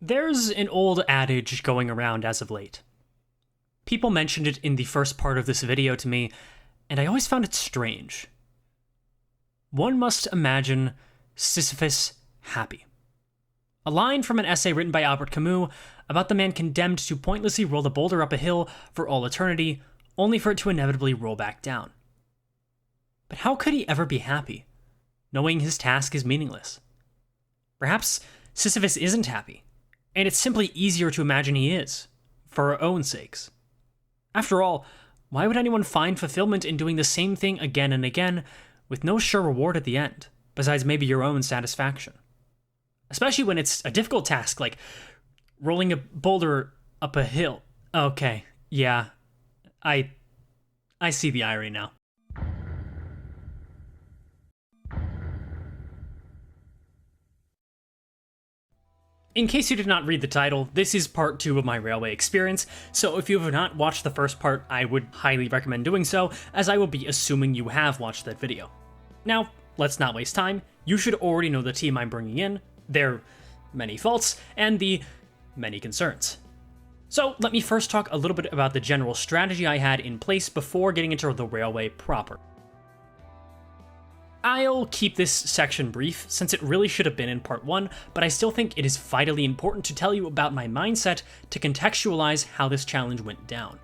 There's an old adage going around as of late. People mentioned it in the first part of this video to me, and I always found it strange. One must imagine Sisyphus happy. A line from an essay written by Albert Camus about the man condemned to pointlessly roll the boulder up a hill for all eternity, only for it to inevitably roll back down. But how could he ever be happy, knowing his task is meaningless? Perhaps Sisyphus isn't happy, and it's simply easier to imagine he is, for our own sakes. After all, why would anyone find fulfillment in doing the same thing again and again, with no sure reward at the end, besides maybe your own satisfaction? Especially when it's a difficult task, like rolling a boulder up a hill. Okay, yeah, I see the irony now. In case you did not read the title, this is part 2 of my railway experience, so if you have not watched the first part, I would highly recommend doing so, as I will be assuming you have watched that video. Now, let's not waste time. You should already know the team I'm bringing in, their many faults, and the many concerns. So let me first talk a little bit about the general strategy I had in place before getting into the railway proper. I'll keep this section brief, since it really should have been in part 1, but I still think it is vitally important to tell you about my mindset to contextualize how this challenge went down.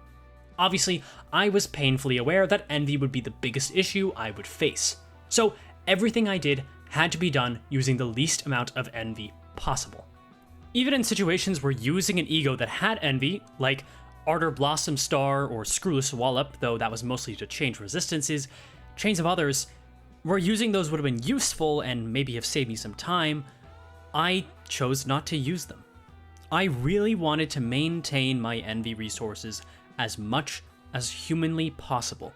Obviously, I was painfully aware that envy would be the biggest issue I would face, so everything I did had to be done using the least amount of envy possible. Even in situations where using an ego that had envy, like Ardor Blossom Star or Screwless Wallop, though that was mostly to change resistances, chains of others, where using those would have been useful and maybe have saved me some time, I chose not to use them. I really wanted to maintain my envy resources as much as humanly possible.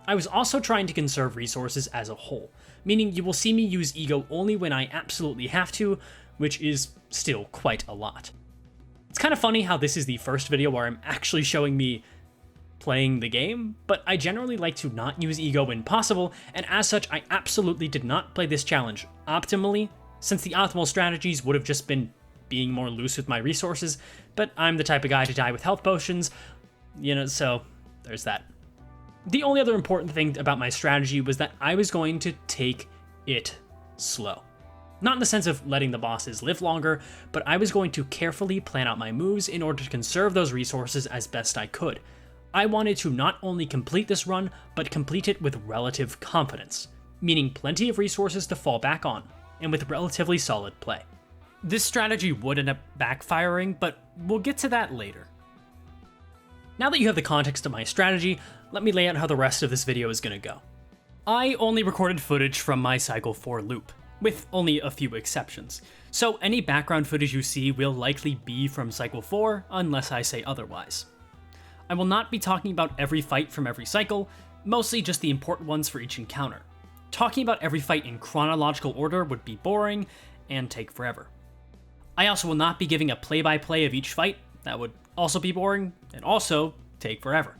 I was also trying to conserve resources as a whole, meaning you will see me use ego only when I absolutely have to, which is still quite a lot. It's kind of funny how this is the first video where I'm actually showing me playing the game, but I generally like to not use ego when possible, and as such I absolutely did not play this challenge optimally, since the optimal strategies would have just been being more loose with my resources, but I'm the type of guy to die with health potions, so there's that. The only other important thing about my strategy was that I was going to take it slow. Not in the sense of letting the bosses live longer, but I was going to carefully plan out my moves in order to conserve those resources as best I could. I wanted to not only complete this run, but complete it with relative confidence, meaning plenty of resources to fall back on, and with relatively solid play. This strategy would end up backfiring, but we'll get to that later. Now that you have the context of my strategy, let me lay out how the rest of this video is going to go. I only recorded footage from my Cycle 4 loop, with only a few exceptions, so any background footage you see will likely be from Cycle 4 unless I say otherwise. I will not be talking about every fight from every cycle, mostly just the important ones for each encounter. Talking about every fight in chronological order would be boring and take forever. I also will not be giving a play-by-play of each fight, that would also be boring and also take forever.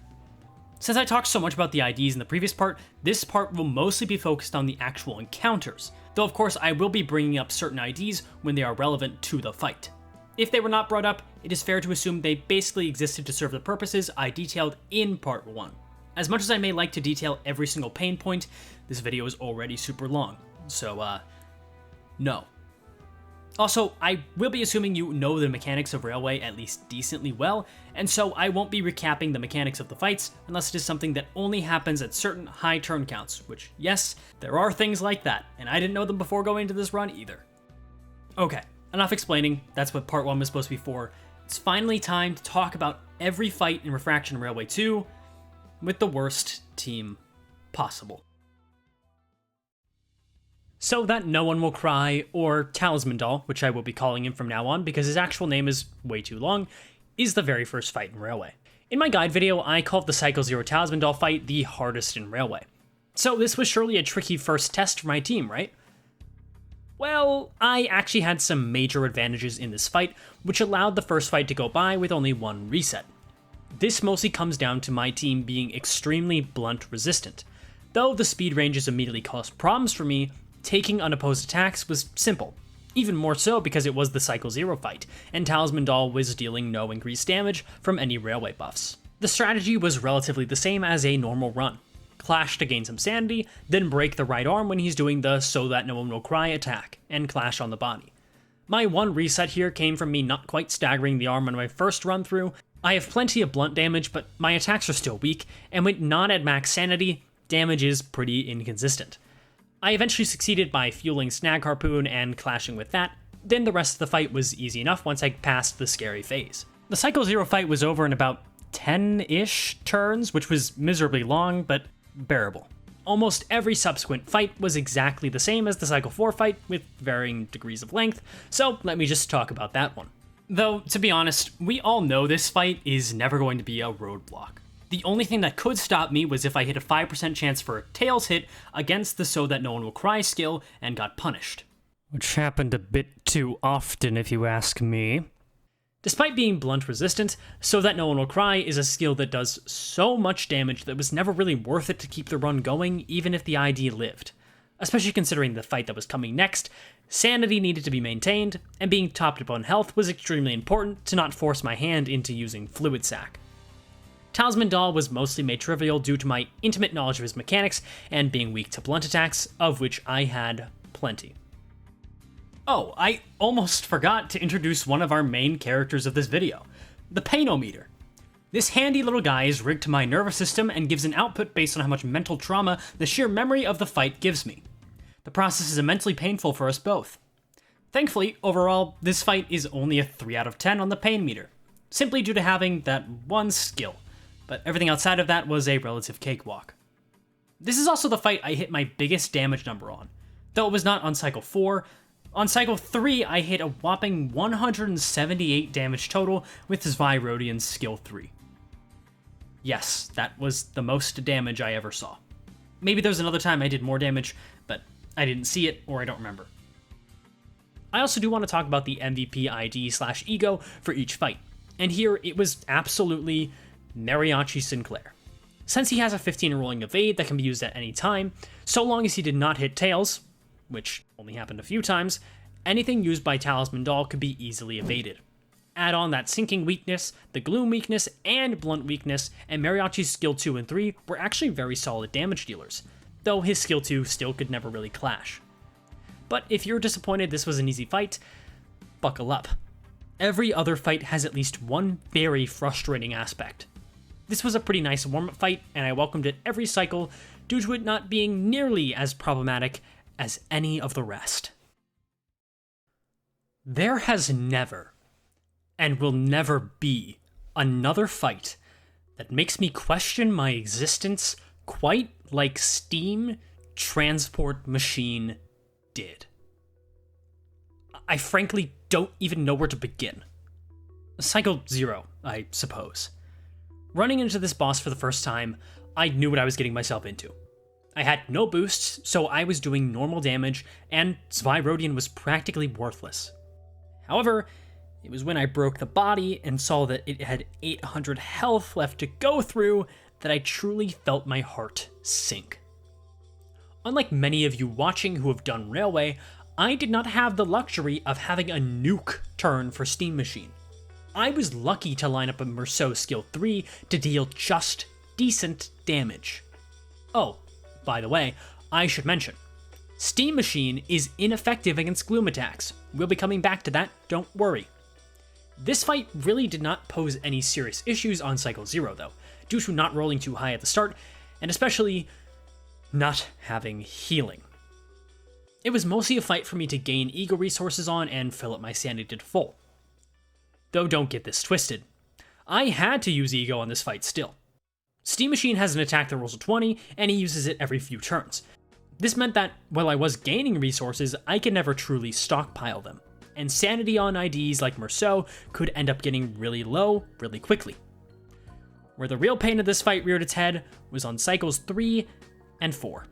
Since I talked so much about the IDs in the previous part, this part will mostly be focused on the actual encounters, though of course I will be bringing up certain IDs when they are relevant to the fight. If they were not brought up, it is fair to assume they basically existed to serve the purposes I detailed in part 1. As much as I may like to detail every single pain point, this video is already super long, so no. Also, I will be assuming you know the mechanics of Railway at least decently well, and so I won't be recapping the mechanics of the fights unless it is something that only happens at certain high turn counts, which yes, there are things like that, and I didn't know them before going into this run either. Okay. Enough explaining, that's what part 1 was supposed to be for. It's finally time to talk about every fight in Refraction Railway 2 with the worst team possible. So that no one will cry, or Talisman Doll, which I will be calling him from now on because his actual name is way too long, is the very first fight in Railway. In my guide video, I called the Cycle 0 Talisman Doll fight the hardest in Railway. So this was surely a tricky first test for my team, right? Well, I actually had some major advantages in this fight, which allowed the first fight to go by with only one reset. This mostly comes down to my team being extremely blunt resistant. Though the speed ranges immediately caused problems for me, taking unopposed attacks was simple. even more so because it was the Cycle 0 fight, and Talisman Doll was dealing no increased damage from any railway buffs. The strategy was relatively the same as a normal run. Clash to gain some sanity, then break the right arm when he's doing the so that no one will cry attack, and clash on the body. My one reset here came from me not quite staggering the arm on my first run through. I have plenty of blunt damage, but my attacks are still weak, and when not at max sanity, damage is pretty inconsistent. I eventually succeeded by fueling Snag Harpoon and clashing with that, then the rest of the fight was easy enough once I passed the scary phase. The Cycle 0 fight was over in about 10-ish turns, which was miserably long, but bearable. Almost every subsequent fight was exactly the same as the Cycle 4 fight, with varying degrees of length, so let me just talk about that one. Though, to be honest, we all know this fight is never going to be a roadblock. The only thing that could stop me was if I hit a 5% chance for a Tails hit against the So That No One Will Cry skill and got punished. Which happened a bit too often if you ask me. Despite being blunt resistant, So That No One Will Cry is a skill that does so much damage that it was never really worth it to keep the run going even if the ID lived. Especially considering the fight that was coming next, sanity needed to be maintained, and being topped up on health was extremely important to not force my hand into using Fluid Sac. Talisman Doll was mostly made trivial due to my intimate knowledge of his mechanics and being weak to blunt attacks, of which I had plenty. Oh, I almost forgot to introduce one of our main characters of this video, the Painometer. This handy little guy is rigged to my nervous system and gives an output based on how much mental trauma the sheer memory of the fight gives me. The process is immensely painful for us both. Thankfully, overall, this fight is only a 3 out of 10 on the pain meter, simply due to having that one skill, but everything outside of that was a relative cakewalk. This is also the fight I hit my biggest damage number on, though it was not on Cycle 4. On Cycle 3, I hit a whopping 178 damage total with Zvyrodian's Skill 3. Yes, that was the most damage I ever saw. Maybe there was another time I did more damage, but I didn't see it or I don't remember. I also do want to talk about the MVP ID/ego for each fight, and here it was absolutely Mariachi Sinclair. Since he has a 15 rolling evade that can be used at any time, so long as he did not hit Tails, which only happened a few times, anything used by Talisman Doll could be easily evaded. Add on that sinking weakness, the gloom weakness, and blunt weakness, and Mariachi's skill 2 and 3 were actually very solid damage dealers, though his skill 2 still could never really clash. But if you're disappointed this was an easy fight, buckle up. Every other fight has at least one very frustrating aspect. This was a pretty nice warm-up fight, and I welcomed it every cycle due to it not being nearly as problematic as any of the rest. There has never, and will never be, another fight that makes me question my existence quite like Steam Transport Machine did. I frankly don't even know where to begin. Cycle 0, I suppose. Running into this boss for the first time, I knew what I was getting myself into. I had no boosts, so I was doing normal damage, and Zvyrodian was practically worthless. However, it was when I broke the body and saw that it had 800 health left to go through that I truly felt my heart sink. Unlike many of you watching who have done Railway, I did not have the luxury of having a nuke turn for Steam Machine. I was lucky to line up a Merceau skill 3 to deal just decent damage. Oh, by the way, I should mention, Steam Machine is ineffective against gloom attacks. We'll be coming back to that, don't worry. This fight really did not pose any serious issues on Cycle 0 though, due to not rolling too high at the start, and especially not having healing. It was mostly a fight for me to gain ego resources on and fill up my sanity to full. Though don't get this twisted, I had to use ego on this fight still. Steam Machine has an attack that rolls a 20, and he uses it every few turns. This meant that, while I was gaining resources, I could never truly stockpile them, and sanity on IDs like Merceau could end up getting really low really quickly. Where the real pain of this fight reared its head was on Cycles 3 and 4.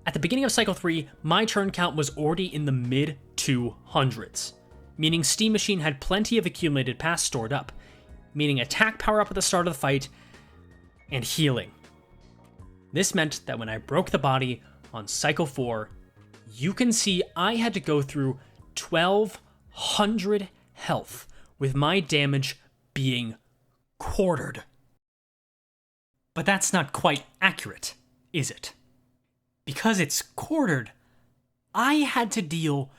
At the beginning of Cycle 3, my turn count was already in the mid-200s, meaning Steam Machine had plenty of accumulated pass stored up, meaning attack power up at the start of the fight, and healing. This meant that when I broke the body on Cycle 4, you can see I had to go through 1,200 health with my damage being quartered. But that's not quite accurate, is it? Because it's quartered, I had to deal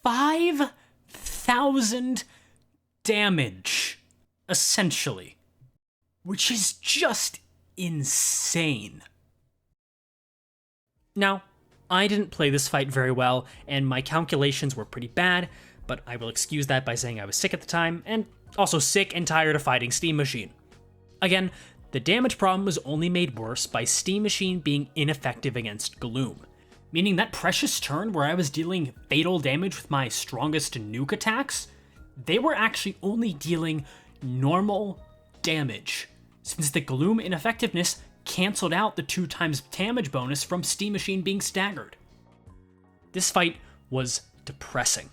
5,000 damage, essentially. Which is just insane. Now, I didn't play this fight very well, and my calculations were pretty bad, but I will excuse that by saying I was sick at the time, and also sick and tired of fighting Steam Machine. Again, the damage problem was only made worse by Steam Machine being ineffective against Gloom, meaning that precious turn where I was dealing fatal damage with my strongest nuke attacks, they were actually only dealing normal damage, since the Gloom ineffectiveness canceled out the 2x damage bonus from Steam Machine being staggered. This fight was depressing.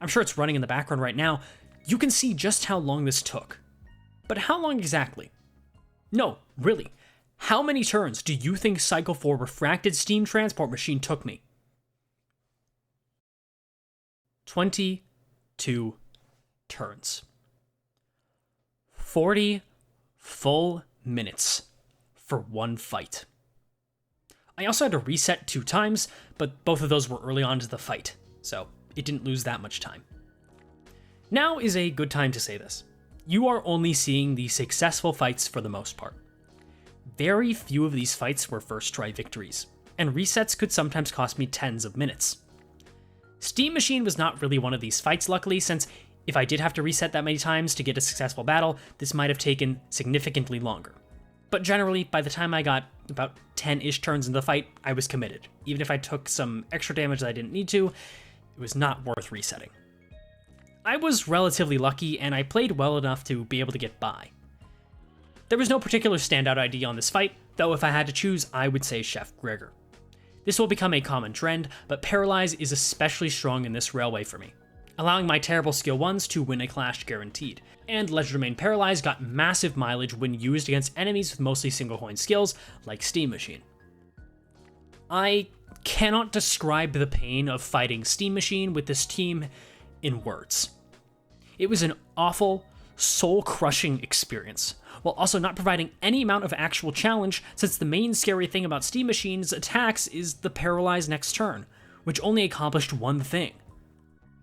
I'm sure it's running in the background right now. You can see just how long this took. But how long exactly? No, really. How many turns do you think Cycle 4 Refracted Steam Transport Machine took me? 22 turns. 40 full minutes for one fight. I also had to reset 2 times, but both of those were early on to the fight, so it didn't lose that much time. Now is a good time to say this. You are only seeing the successful fights for the most part. Very few of these fights were first try victories, and resets could sometimes cost me tens of minutes. Steam Machine was not really one of these fights, luckily, since if I did have to reset that many times to get a successful battle, this might have taken significantly longer. But generally, by the time I got about 10-ish turns in the fight, I was committed. Even if I took some extra damage that I didn't need to, it was not worth resetting. I was relatively lucky, and I played well enough to be able to get by. There was no particular standout ID on this fight, though if I had to choose, I would say Chef Gregor. This will become a common trend, but Paralyze is especially strong in this railway for me, allowing my terrible skill 1s to win a clash guaranteed, and Legerdemain Paralyze got massive mileage when used against enemies with mostly single coin skills, like Steam Machine. I cannot describe the pain of fighting Steam Machine with this team in words. It was an awful, soul-crushing experience, while also not providing any amount of actual challenge, since the main scary thing about Steam Machine's attacks is the Paralyze next turn, which only accomplished one thing: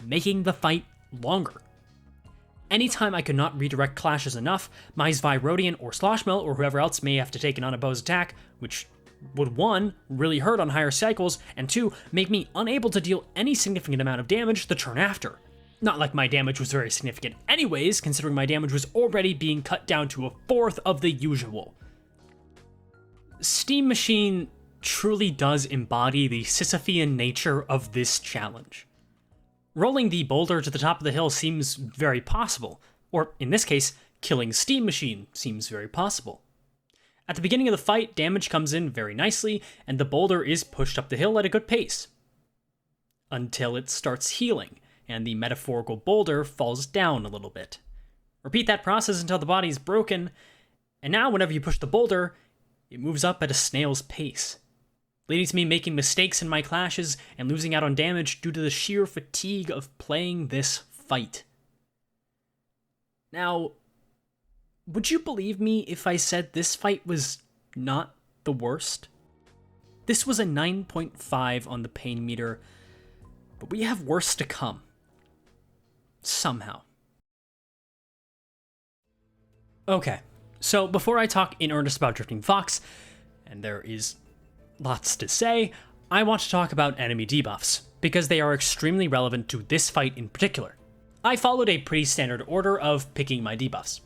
making the fight longer. Anytime I could not redirect clashes enough, my Zvirodian or Sloshmill or whoever else may have to take an unopposed attack, which would 1, really hurt on higher cycles, and 2, make me unable to deal any significant amount of damage the turn after. Not like my damage was very significant anyways, considering my damage was already being cut down to 1/4 of the usual. Steam Machine truly does embody the Sisyphean nature of this challenge. Rolling the boulder to the top of the hill seems very possible, or in this case, killing Steam Machine seems very possible. At the beginning of the fight, damage comes in very nicely, and the boulder is pushed up the hill at a good pace. Until it starts healing, and the metaphorical boulder falls down a little bit. Repeat that process until the body is broken, and now whenever you push the boulder, it moves up at a snail's pace, leading to me making mistakes in my clashes and losing out on damage due to the sheer fatigue of playing this fight. Now, would you believe me if I said this fight was not the worst? This was a 9.5 on the pain meter, but we have worse to come. Somehow. Okay, so before I talk in earnest about Drifting Fox, and there is lots to say, I want to talk about enemy debuffs, because they are extremely relevant to this fight in particular. I followed a pretty standard order of picking my debuffs: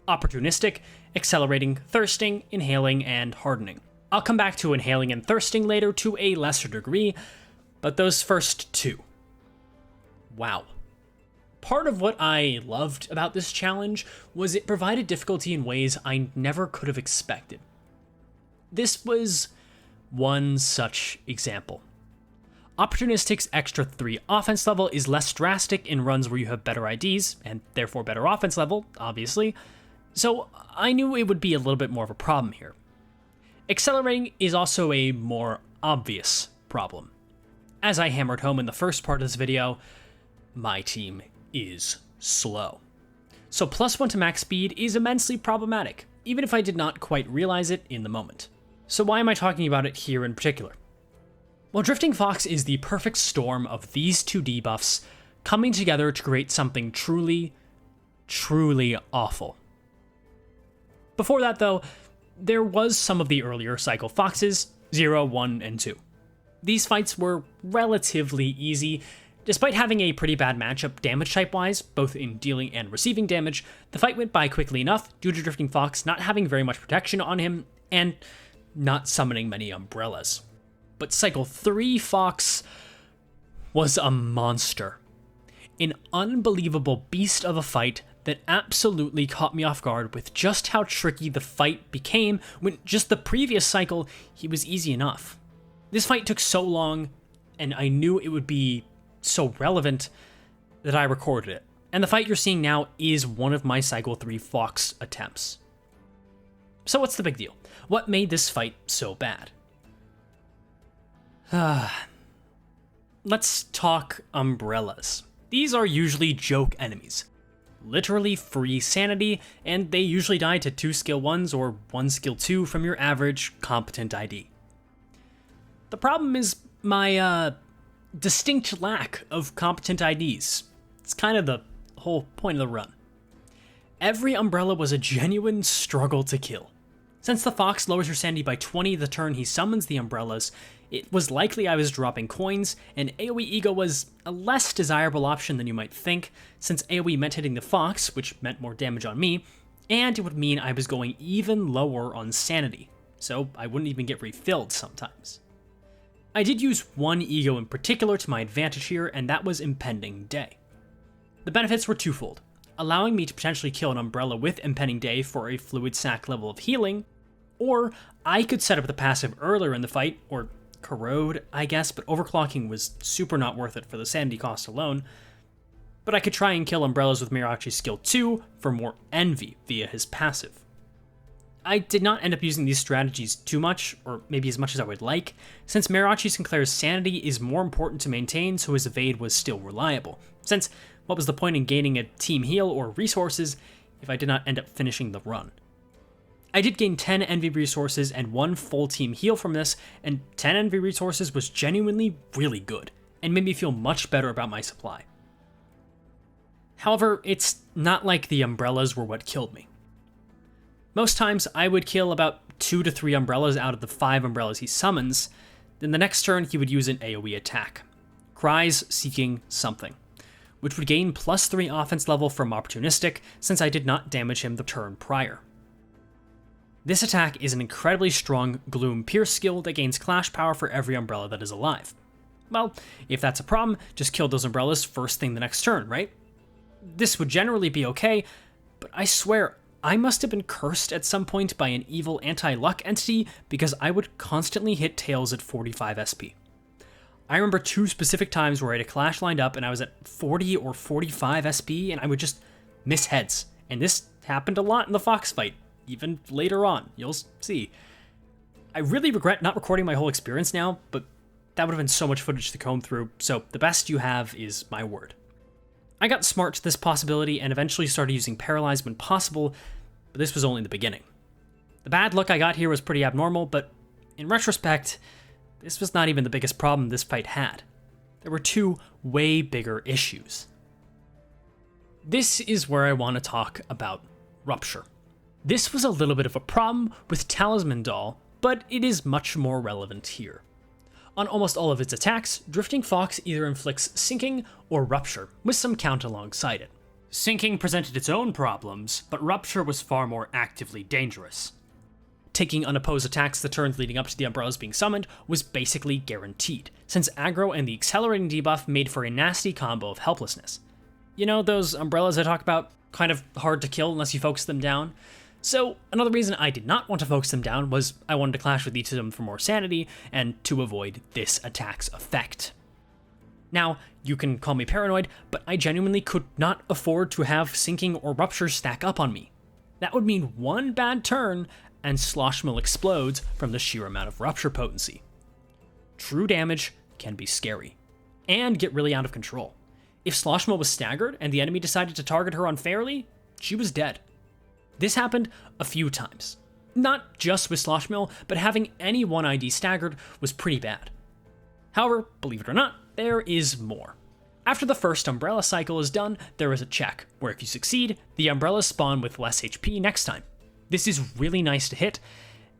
Opportunistic, Accelerating, Thirsting, Inhaling, and Hardening. I'll come back to Inhaling and Thirsting later to a lesser degree, but those first 2. Wow. Part of what I loved about this challenge was it provided difficulty in ways I never could have expected. This was one such example. Opportunistic's extra 3 offense level is less drastic in runs where you have better IDs, and therefore better offense level, obviously, so I knew it would be a little bit more of a problem here. Accelerating is also a more obvious problem. As I hammered home in the first part of this video, my team is slow. So +1 to max speed is immensely problematic, even if I did not quite realize it in the moment. So why am I talking about it here in particular? Well, Drifting Fox is the perfect storm of these two debuffs coming together to create something truly, truly awful. Before that though, there was some of the earlier cycle Foxes, 0, 1, and 2. These fights were relatively easy. Despite having a pretty bad matchup damage type-wise, both in dealing and receiving damage, the fight went by quickly enough due to Drifting Fox not having very much protection on him and not summoning many umbrellas. But Cycle 3 Fox was a monster. An unbelievable beast of a fight that absolutely caught me off guard with just how tricky the fight became when just the previous cycle he was easy enough. This fight took so long, and I knew it would be so relevant that I recorded it. And the fight you're seeing now is one of my Cycle 3 Fox attempts. So what's the big deal? What made this fight so bad? Let's talk umbrellas. These are usually joke enemies. Literally free sanity, and they usually die to 2 skill 1s or 1 skill 2 from your average competent ID. The problem is my distinct lack of competent IDs. It's kind of the whole point of the run. Every umbrella was a genuine struggle to kill. Since the Fox lowers your sanity by 20 the turn he summons the umbrellas, it was likely I was dropping coins, and AoE Ego was a less desirable option than you might think, since AoE meant hitting the Fox, which meant more damage on me, and it would mean I was going even lower on sanity, so I wouldn't even get refilled sometimes. I did use one Ego in particular to my advantage here, and that was Impending Day. The benefits were twofold, allowing me to potentially kill an umbrella with Impending Day for a fluid sac level of healing, or I could set up the passive earlier in the fight, or corrode, I guess, but overclocking was super not worth it for the sanity cost alone. But I could try and kill umbrellas with Mirachi's skill 2 for more envy via his passive. I did not end up using these strategies too much, or maybe as much as I would like, since Mirachi Sinclair's sanity is more important to maintain, so his evade was still reliable, since what was the point in gaining a team heal or resources if I did not end up finishing the run? I did gain 10 envy resources and 1 full team heal from this, and 10 envy resources was genuinely really good, and made me feel much better about my supply. However, it's not like the umbrellas were what killed me. Most times I would kill about 2 to 3 umbrellas out of the 5 umbrellas he summons, then the next turn he would use an AoE attack, Cries Seeking Something, which would gain +3 offense level from Opportunistic since I did not damage him the turn prior. This attack is an incredibly strong Gloom Pierce skill that gains clash power for every umbrella that is alive. Well, if that's a problem, just kill those umbrellas first thing the next turn, right? This would generally be okay, but I swear, I must have been cursed at some point by an evil anti-luck entity because I would constantly hit tails at 45 SP. I remember 2 specific times where I had a clash lined up and I was at 40 or 45 SP and I would just miss heads, and this happened a lot in the Fox fight. Even later on, you'll see. I really regret not recording my whole experience now, but that would have been so much footage to comb through, so the best you have is my word. I got smart to this possibility and eventually started using Paralyze when possible, but this was only the beginning. The bad luck I got here was pretty abnormal, but in retrospect, this was not even the biggest problem this fight had. There were 2 way bigger issues. This is where I want to talk about Rupture. This was a little bit of a problem with Talisman Doll, but it is much more relevant here. On almost all of its attacks, Drifting Fox either inflicts Sinking or Rupture, with some count alongside it. Sinking presented its own problems, but Rupture was far more actively dangerous. Taking unopposed attacks the turns leading up to the umbrellas being summoned was basically guaranteed, since aggro and the accelerating debuff made for a nasty combo of helplessness. You know those umbrellas I talk about? Kind of hard to kill unless you focus them down? So, another reason I did not want to focus them down was I wanted to clash with each of them for more sanity, and to avoid this attack's effect. Now, you can call me paranoid, but I genuinely could not afford to have Sinking or Rupture stack up on me. That would mean one bad turn, and Sloshmill explodes from the sheer amount of Rupture potency. True damage can be scary, and get really out of control. If Sloshmill was staggered and the enemy decided to target her unfairly, she was dead. This happened a few times. Not just with Sloshmill, but having any 1 ID staggered was pretty bad. However, believe it or not, there is more. After the first Umbrella cycle is done, there is a check, where if you succeed, the Umbrellas spawn with less HP next time. This is really nice to hit,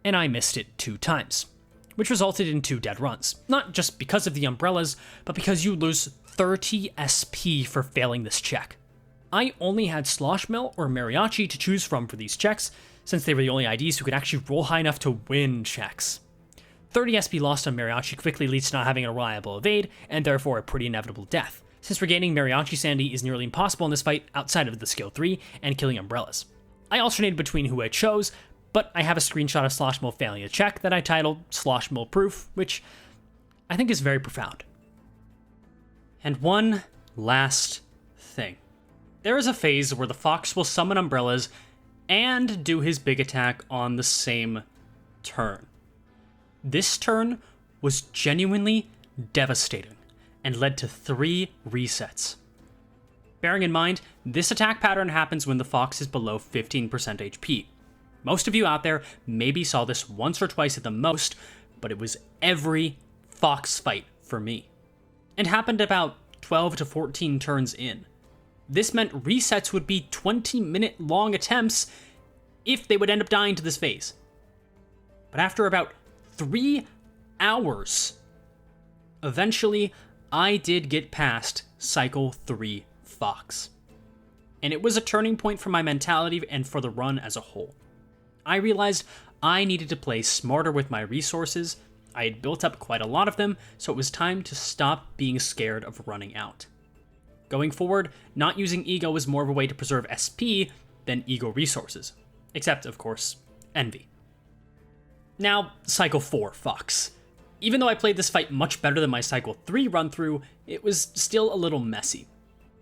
and I missed it 2 times, which resulted in 2 dead runs. Not just because of the Umbrellas, but because you lose 30 SP for failing this check. I only had Sloshmill or Mariachi to choose from for these checks, since they were the only IDs who could actually roll high enough to win checks. 30 SP lost on Mariachi quickly leads to not having a reliable evade, and therefore a pretty inevitable death, since regaining Mariachi sanity is nearly impossible in this fight outside of the skill 3 and killing Umbrellas. I alternated between who I chose, but I have a screenshot of Sloshmill failing a check that I titled Sloshmill Proof, which I think is very profound. And one last thing. There is a phase where the Fox will summon Umbrellas and do his big attack on the same turn. This turn was genuinely devastating and led to 3 resets. Bearing in mind, this attack pattern happens when the Fox is below 15% HP. Most of you out there maybe saw this once or twice at the most, but it was every Fox fight for me, and happened about 12 to 14 turns in. This meant resets would be 20-minute long attempts if they would end up dying to this phase. But after about 3 hours, eventually I did get past Cycle 3 Fox. And it was a turning point for my mentality and for the run as a whole. I realized I needed to play smarter with my resources. I had built up quite a lot of them, so it was time to stop being scared of running out. Going forward, not using Ego was more of a way to preserve SP than Ego resources. Except, of course, Envy. Now, Cycle 4 Fox. Even though I played this fight much better than my Cycle 3 run-through, it was still a little messy.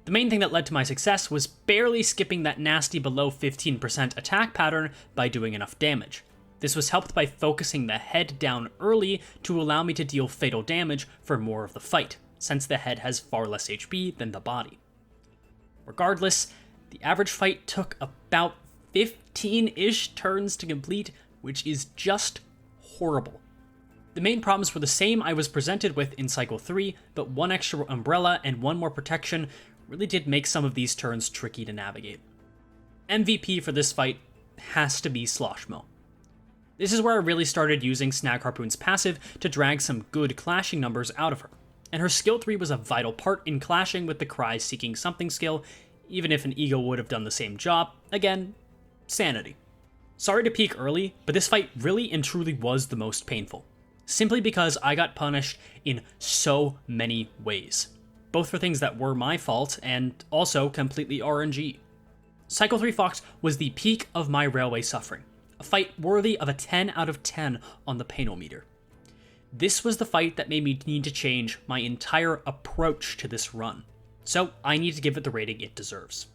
The main thing that led to my success was barely skipping that nasty below 15% attack pattern by doing enough damage. This was helped by focusing the head down early to allow me to deal fatal damage for more of the fight, since the head has far less HP than the body. Regardless, the average fight took about 15-ish turns to complete, which is just horrible. The main problems were the same I was presented with in Cycle 3, but 1 extra Umbrella and 1 more protection really did make some of these turns tricky to navigate. MVP for this fight has to be Sloshmill. This is where I really started using Snag Harpoon's passive to drag some good clashing numbers out of her, and her skill 3 was a vital part in clashing with the Cry Seeking Something skill, even if an Ego would have done the same job. Again, sanity. Sorry to peak early, but this fight really and truly was the most painful, simply because I got punished in so many ways, both for things that were my fault and also completely RNG. Cycle 3 Fox was the peak of my railway suffering, a fight worthy of a 10 out of 10 on the painometer. This was the fight that made me need to change my entire approach to this run, so I need to give it the rating it deserves.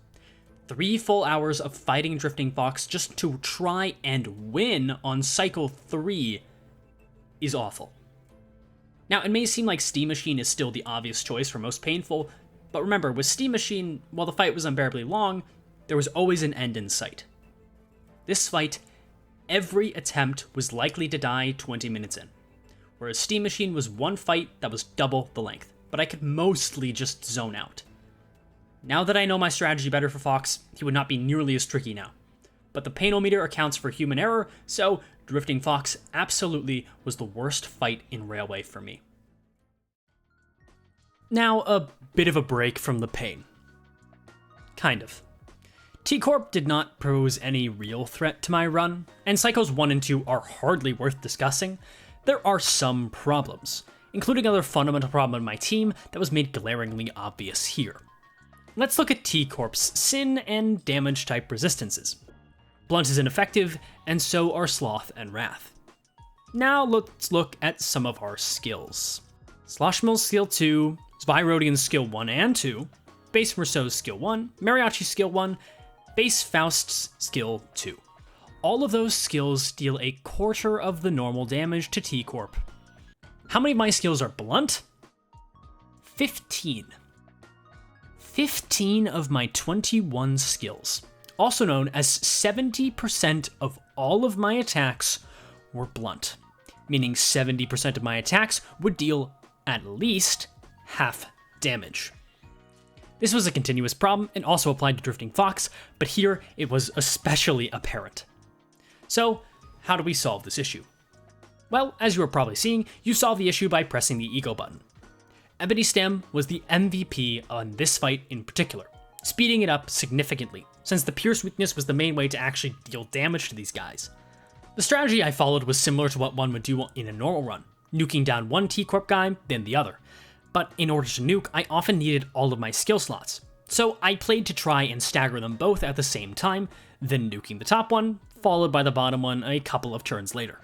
3 full hours of fighting Drifting Fox just to try and win on Cycle 3 is awful. Now, it may seem like Steam Machine is still the obvious choice for most painful, but remember, with Steam Machine, while the fight was unbearably long, there was always an end in sight. This fight, every attempt was likely to die 20 minutes in, whereas Steam Machine was 1 fight that was double the length, but I could mostly just zone out. Now that I know my strategy better for Fox, he would not be nearly as tricky now. But the painometer accounts for human error, so Drifting Fox absolutely was the worst fight in Railway for me. Now, a bit of a break from the pain. Kind of. T-Corp did not pose any real threat to my run, and Cycles 1 and 2 are hardly worth discussing. There are some problems, including another fundamental problem in my team that was made glaringly obvious here. Let's look at T-Corp's Sin and damage type resistances. Blunt is ineffective, and so are Sloth and Wrath. Now let's look at some of our skills. Sloshmill's skill 2, Spyrodian's skill 1 and 2, Base Rousseau's skill 1, Mariachi's skill 1, Base Faust's skill 2. All of those skills deal a quarter of the normal damage to T-Corp. How many of my skills are blunt? 15. 15 of my 21 skills, also known as 70% of all of my attacks, were blunt, meaning 70% of my attacks would deal at least half damage. This was a continuous problem and also applied to Drifting Fox, but here it was especially apparent. So, how do we solve this issue? Well, as you are probably seeing, you solve the issue by pressing the ego button. Ebony Stem was the MVP on this fight in particular, speeding it up significantly, since the Pierce weakness was the main way to actually deal damage to these guys. The strategy I followed was similar to what one would do in a normal run, nuking down one T-Corp guy, then the other. But in order to nuke, I often needed all of my skill slots, so I played to try and stagger them both at the same time, then nuking the top one, followed by the bottom one a couple of turns later.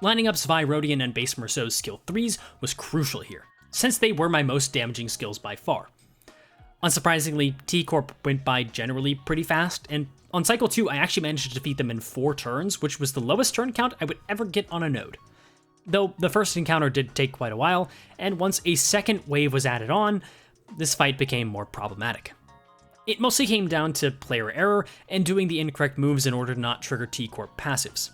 Lining up Zweirotian and Base Merceau's skill 3s was crucial here, since they were my most damaging skills by far. Unsurprisingly, T-Corp went by generally pretty fast, and on cycle 2 I actually managed to defeat them in 4 turns, which was the lowest turn count I would ever get on a node. Though the first encounter did take quite a while, and once a second wave was added on, this fight became more problematic. It mostly came down to player error and doing the incorrect moves in order to not trigger T-Corp passives.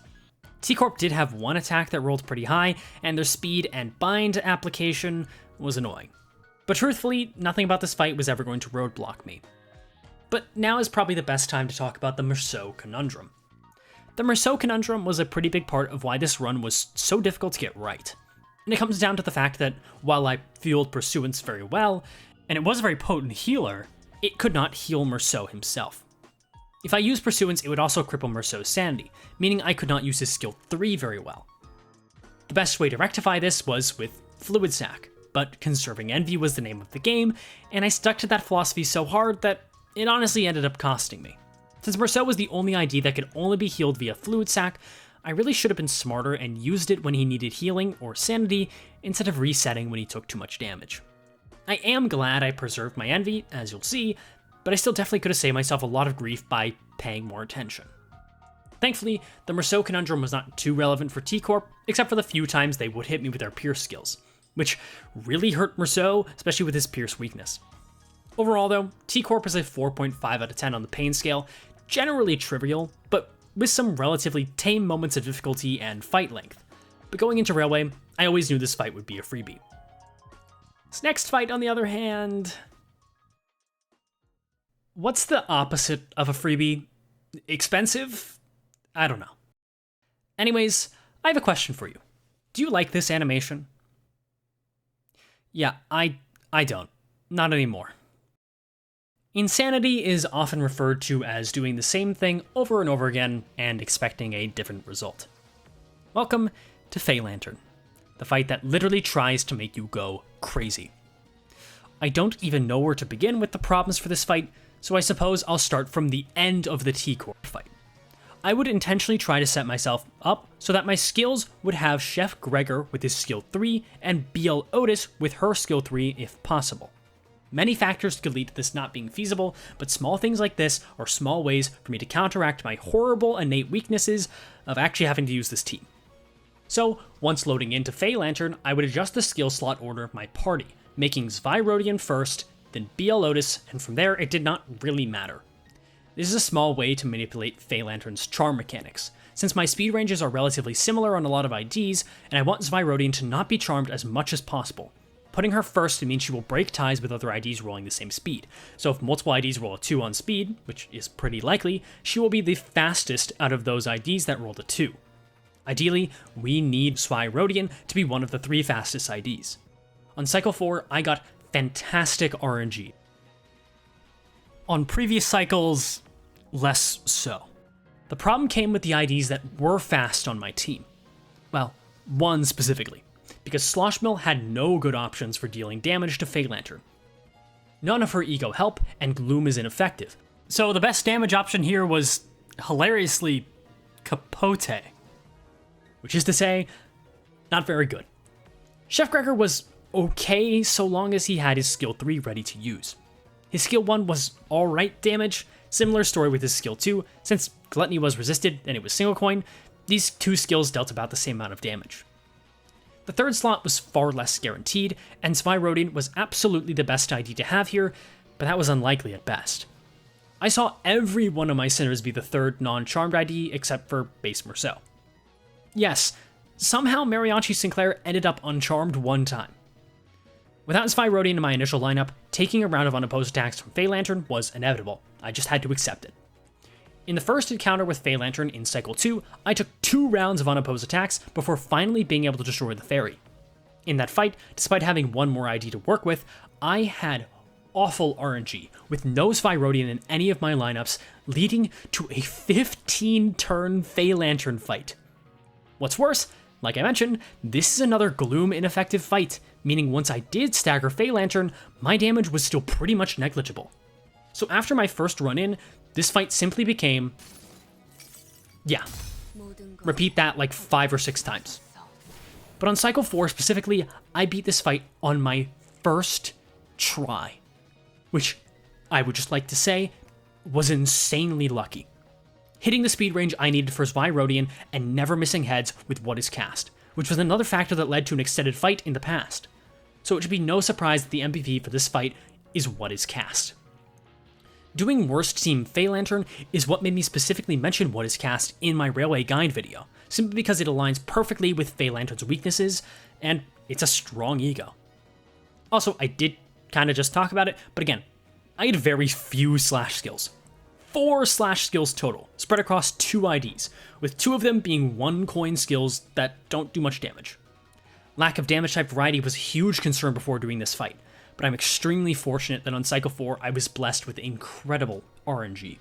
T-Corp did have one attack that rolled pretty high, and their speed and bind application was annoying. But truthfully, nothing about this fight was ever going to roadblock me. But now is probably the best time to talk about the Merceau conundrum. The Merceau conundrum was a pretty big part of why this run was so difficult to get right. And it comes down to the fact that while I fueled Pursuance very well, and it was a very potent healer, it could not heal Merceau himself. If I used Pursuance, it would also cripple Merceau's sanity, meaning I could not use his skill 3 very well. The best way to rectify this was with Fluid Sac, but conserving envy was the name of the game, and I stuck to that philosophy so hard that it honestly ended up costing me. Since Merceau was the only ID that could only be healed via Fluid Sac, I really should have been smarter and used it when he needed healing or sanity instead of resetting when he took too much damage. I am glad I preserved my envy, as you'll see, but I still definitely could have saved myself a lot of grief by paying more attention. Thankfully, the Merceau conundrum was not too relevant for T-Corp, except for the few times they would hit me with their Pierce skills, which really hurt Merceau, especially with his Pierce weakness. Overall though, T-Corp is a 4.5 out of 10 on the pain scale, generally trivial, but with some relatively tame moments of difficulty and fight length. But going into Railway, I always knew this fight would be a freebie. This next fight, on the other hand... What's the opposite of a freebie? Expensive? I don't know. Anyways, I have a question for you. Do you like this animation? Yeah, I don't. Not anymore. Insanity is often referred to as doing the same thing over and over again and expecting a different result. Welcome to Fae Lantern, the fight that literally tries to make you go crazy. I don't even know where to begin with the problems for this fight, so I suppose I'll start from the end of the T-Corp fight. I would intentionally try to set myself up so that my skills would have Chef Gregor with his skill 3 and BL Otis with her skill 3 if possible. Many factors could lead to this not being feasible, but small things like this are small ways for me to counteract my horrible innate weaknesses of actually having to use this team. So, once loading into Fae Lantern, I would adjust the skill slot order of my party, making Zweirotian first, then BL Otis, and from there it did not really matter. This is a small way to manipulate Fae Lantern's charm mechanics, since my speed ranges are relatively similar on a lot of IDs, and I want Zweirotian to not be charmed as much as possible. Putting her first means she will break ties with other IDs rolling the same speed, so if multiple IDs roll a 2 on speed, which is pretty likely, she will be the fastest out of those IDs that rolled a 2. Ideally, we need Zweirotian to be one of the 3 fastest IDs. On cycle 4, I got fantastic RNG. On previous cycles, less so. The problem came with the IDs that were fast on my team. Well, one specifically, because Sloshmill had no good options for dealing damage to Fae Lantern. None of her ego help, and Gloom is ineffective. So the best damage option here was, hilariously, Capote. Which is to say, not very good. Chef Gregor was okay so long as he had his skill 3 ready to use. His skill 1 was alright damage, similar story with his skill 2, since Gluttony was resisted and it was single coin, these 2 skills dealt about the same amount of damage. The third slot was far less guaranteed, and Zweirotian was absolutely the best ID to have here, but that was unlikely at best. I saw every one of my sinners be the third non-charmed ID except for base Merceau. Yes, somehow Mariachi Sinclair ended up uncharmed one time. Without his Fae Rodian in my initial lineup, taking a round of unopposed attacks from Fae Lantern was inevitable. I just had to accept it. In the first encounter with Fae Lantern in Cycle 2, I took 2 rounds of unopposed attacks before finally being able to destroy the fairy. In that fight, despite having one more ID to work with, I had awful RNG, with no Fae Rodian in any of my lineups, leading to a 15-turn Fae Lantern fight. What's worse, like I mentioned, this is another Gloom ineffective fight, meaning once I did stagger Fae Lantern, my damage was still pretty much negligible. So after my first run in, this fight simply became... yeah. Repeat that like 5 or 6 times. But on Cycle 4 specifically, I beat this fight on my first try, which I would just like to say was insanely lucky. Hitting the speed range I needed for his Fae Rodian and never missing heads with what is cast, which was another factor that led to an extended fight in the past. So it should be no surprise that the MVP for this fight is what is cast. Doing worst team Fae Lantern is what made me specifically mention what is cast in my Railway Guide video, simply because it aligns perfectly with Fae Lantern's weaknesses, and it's a strong ego. Also, I did kind of just talk about it, but again, I had very few slash skills. 4 slash skills total, spread across 2 IDs, with 2 of them being 1 coin skills that don't do much damage. Lack of damage type variety was a huge concern before doing this fight, but I'm extremely fortunate that on Cycle 4 I was blessed with incredible RNG.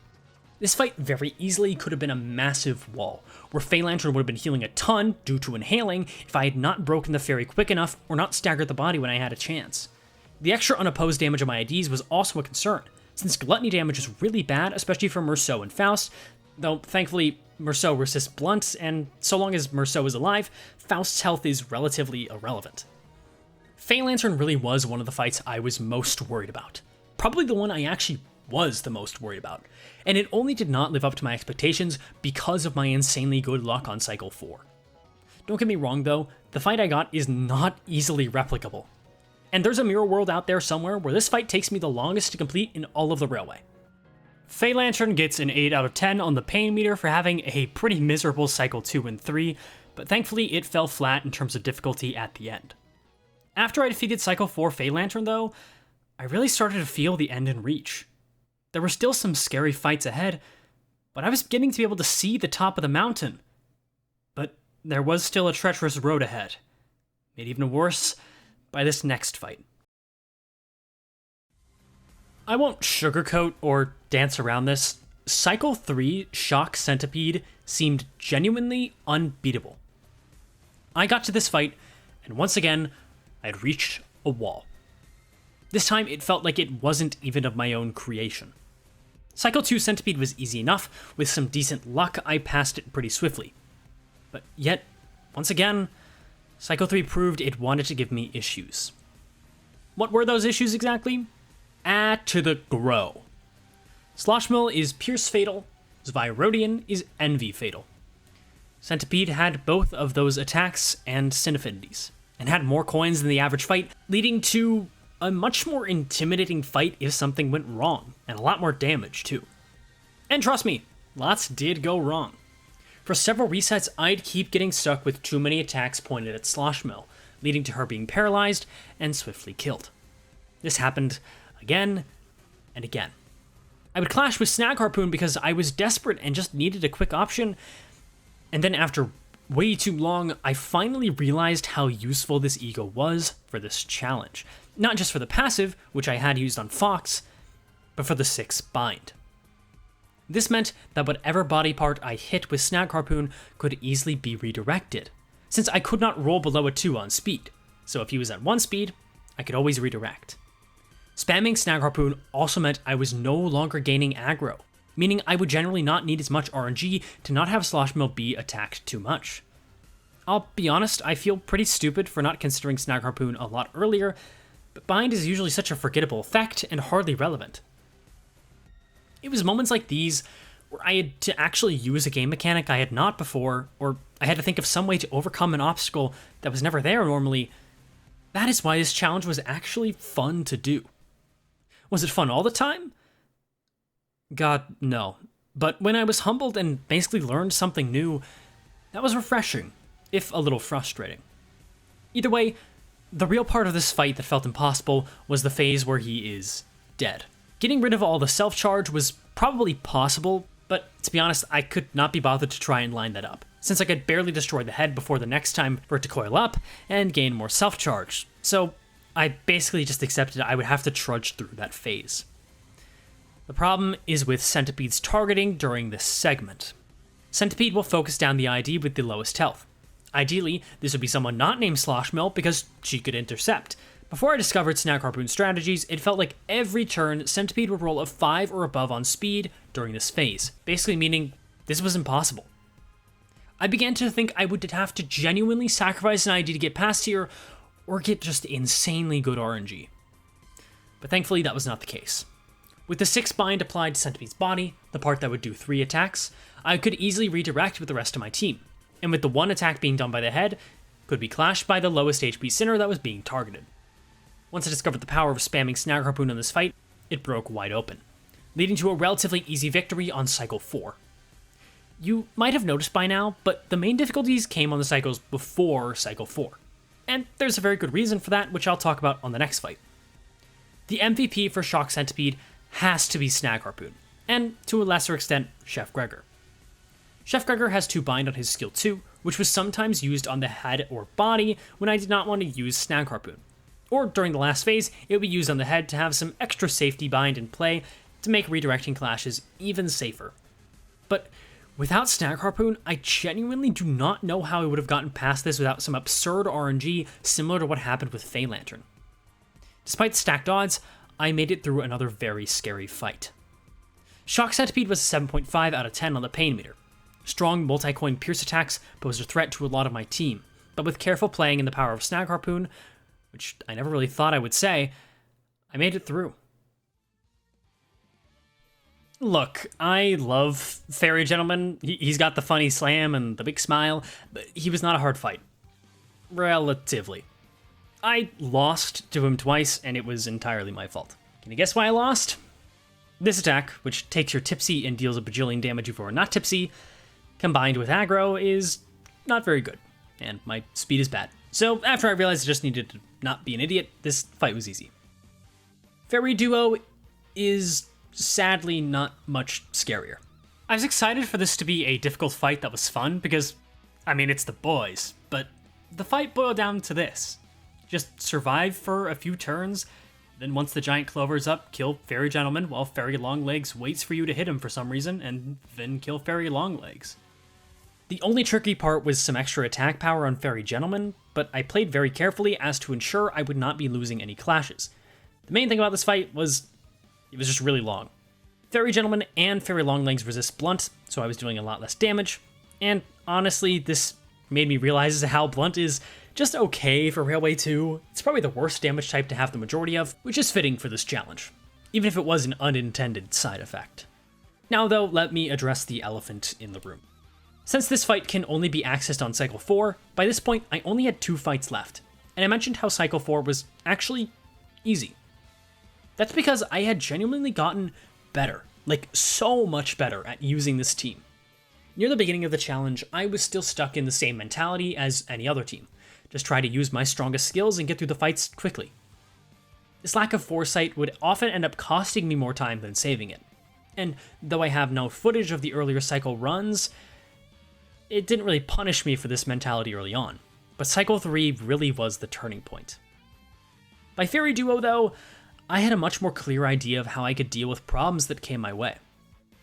This fight very easily could have been a massive wall, where Fae Lantern would have been healing a ton due to inhaling if I had not broken the fairy quick enough or not staggered the body when I had a chance. The extra unopposed damage on my IDs was also a concern, since gluttony damage is really bad, especially for Merceau and Faust, though thankfully Merceau resists blunt, and so long as Merceau is alive, Faust's health is relatively irrelevant. Fae Lantern really was one of the fights I was most worried about. Probably the one I actually was the most worried about, and it only did not live up to my expectations because of my insanely good luck on Cycle 4. Don't get me wrong though, the fight I got is not easily replicable. And there's a mirror world out there somewhere where this fight takes me the longest to complete in all of the Railway. Fae Lantern gets an 8 out of 10 on the pain meter for having a pretty miserable Cycle 2 and 3, but thankfully it fell flat in terms of difficulty at the end. After I defeated Cycle 4 Fae Lantern though, I really started to feel the end in reach. There were still some scary fights ahead, but I was beginning to be able to see the top of the mountain. But there was still a treacherous road ahead, made even worse by this next fight. I won't sugarcoat or dance around this. Cycle 3 Shock Centipede seemed genuinely unbeatable. I got to this fight, and once again, I had reached a wall. This time it felt like it wasn't even of my own creation. Cycle 2 Centipede was easy enough, with some decent luck I passed it pretty swiftly. But yet, once again, Cycle 3 proved it wanted to give me issues. What were those issues exactly? To the grow. Sloshmill is Pierce Fatal, Fae Rodian is Envy Fatal. Centipede had both of those attacks and Sin Affinities, and had more coins than the average fight, leading to a much more intimidating fight if something went wrong, and a lot more damage too. And trust me, lots did go wrong. For several resets, I'd keep getting stuck with too many attacks pointed at Sloshmill, leading to her being paralyzed and swiftly killed. This happened again and again. I would clash with Snag Harpoon because I was desperate and just needed a quick option, and then after way too long, I finally realized how useful this ego was for this challenge. Not just for the passive, which I had used on Fox, but for the 6 bind. This meant that whatever body part I hit with Snag Harpoon could easily be redirected, since I could not roll below a 2 on speed, so if he was at 1 speed, I could always redirect. Spamming Snag Harpoon also meant I was no longer gaining aggro, meaning I would generally not need as much RNG to not have Sloshmill be attacked too much. I'll be honest, I feel pretty stupid for not considering Snag Harpoon a lot earlier, but bind is usually such a forgettable effect and hardly relevant. It was moments like these where I had to actually use a game mechanic I had not before, or I had to think of some way to overcome an obstacle that was never there normally. That is why this challenge was actually fun to do. Was it fun all the time? God, no. But when I was humbled and basically learned something new, that was refreshing, if a little frustrating. Either way, the real part of this fight that felt impossible was the phase where he is dead. Getting rid of all the self-charge was probably possible, but to be honest, I could not be bothered to try and line that up, since I could barely destroy the head before the next time for it to coil up and gain more self-charge. So I basically just accepted I would have to trudge through that phase. The problem is with Centipede's targeting during this segment. Centipede will focus down the ID with the lowest health. Ideally, this would be someone not named Sloshmill because she could intercept. Before I discovered Snack Harpoon strategies, it felt like every turn Centipede would roll a 5 or above on speed during this phase, basically meaning this was impossible. I began to think I would have to genuinely sacrifice an ID to get past here, or get just insanely good RNG. But thankfully that was not the case. With the 6 bind applied to Centipede's body, the part that would do 3 attacks, I could easily redirect with the rest of my team, and with the 1 attack being done by the head, could be clashed by the lowest HP Sinner that was being targeted. Once I discovered the power of spamming Snag Harpoon in this fight, it broke wide open, leading to a relatively easy victory on Cycle 4. You might have noticed by now, but the main difficulties came on the cycles before Cycle 4. And there's a very good reason for that, which I'll talk about on the next fight. The MVP for Shock Centipede has to be Snag Harpoon, and to a lesser extent, Chef Gregor. Chef Gregor has 2 bind on his skill 2, which was sometimes used on the head or body when I did not want to use Snag Harpoon. Or during the last phase, it would be used on the head to have some extra safety bind in play to make redirecting clashes even safer. But without Snag Harpoon, I genuinely do not know how I would have gotten past this without some absurd RNG similar to what happened with Fae Lantern. Despite stacked odds, I made it through another very scary fight. Shock Centipede was a 7.5 out of 10 on the pain meter. Strong multi-coin pierce attacks posed a threat to a lot of my team, but with careful playing and the power of Snag Harpoon, which I never really thought I would say, I made it through. Look, I love Fairy Gentleman. He's got the funny slam and the big smile, but he was not a hard fight. Relatively. I lost to him twice, and it was entirely my fault. Can you guess why I lost? This attack, which takes your tipsy and deals a bajillion damage if you are not tipsy, combined with aggro, is not very good, and my speed is bad. So after I realized I just needed to not be an idiot, this fight was easy. Fairy Duo is sadly not much scarier. I was excited for this to be a difficult fight that was fun because, I mean, it's the boys, but the fight boiled down to this. Just survive for a few turns, then once the giant clover's up, kill Fairy Gentleman while Fairy Longlegs waits for you to hit him for some reason, and then kill Fairy Longlegs. The only tricky part was some extra attack power on Fairy Gentleman, but I played very carefully as to ensure I would not be losing any clashes. The main thing about this fight was, it was just really long. Fairy Gentleman and Fairy Longlegs resist blunt, so I was doing a lot less damage, and honestly, this made me realize how blunt is just okay for Railway 2. It's probably the worst damage type to have the majority of, which is fitting for this challenge, even if it was an unintended side effect. Now though, let me address the elephant in the room. Since this fight can only be accessed on Cycle 4, by this point I only had 2 fights left, and I mentioned how Cycle 4 was actually easy. That's because I had genuinely gotten better, like so much better at using this team. Near the beginning of the challenge, I was still stuck in the same mentality as any other team. Just try to use my strongest skills and get through the fights quickly. This lack of foresight would often end up costing me more time than saving it. And though I have no footage of the earlier cycle runs, it didn't really punish me for this mentality early on. But Cycle 3 really was the turning point. By Fairy Duo though, I had a much more clear idea of how I could deal with problems that came my way.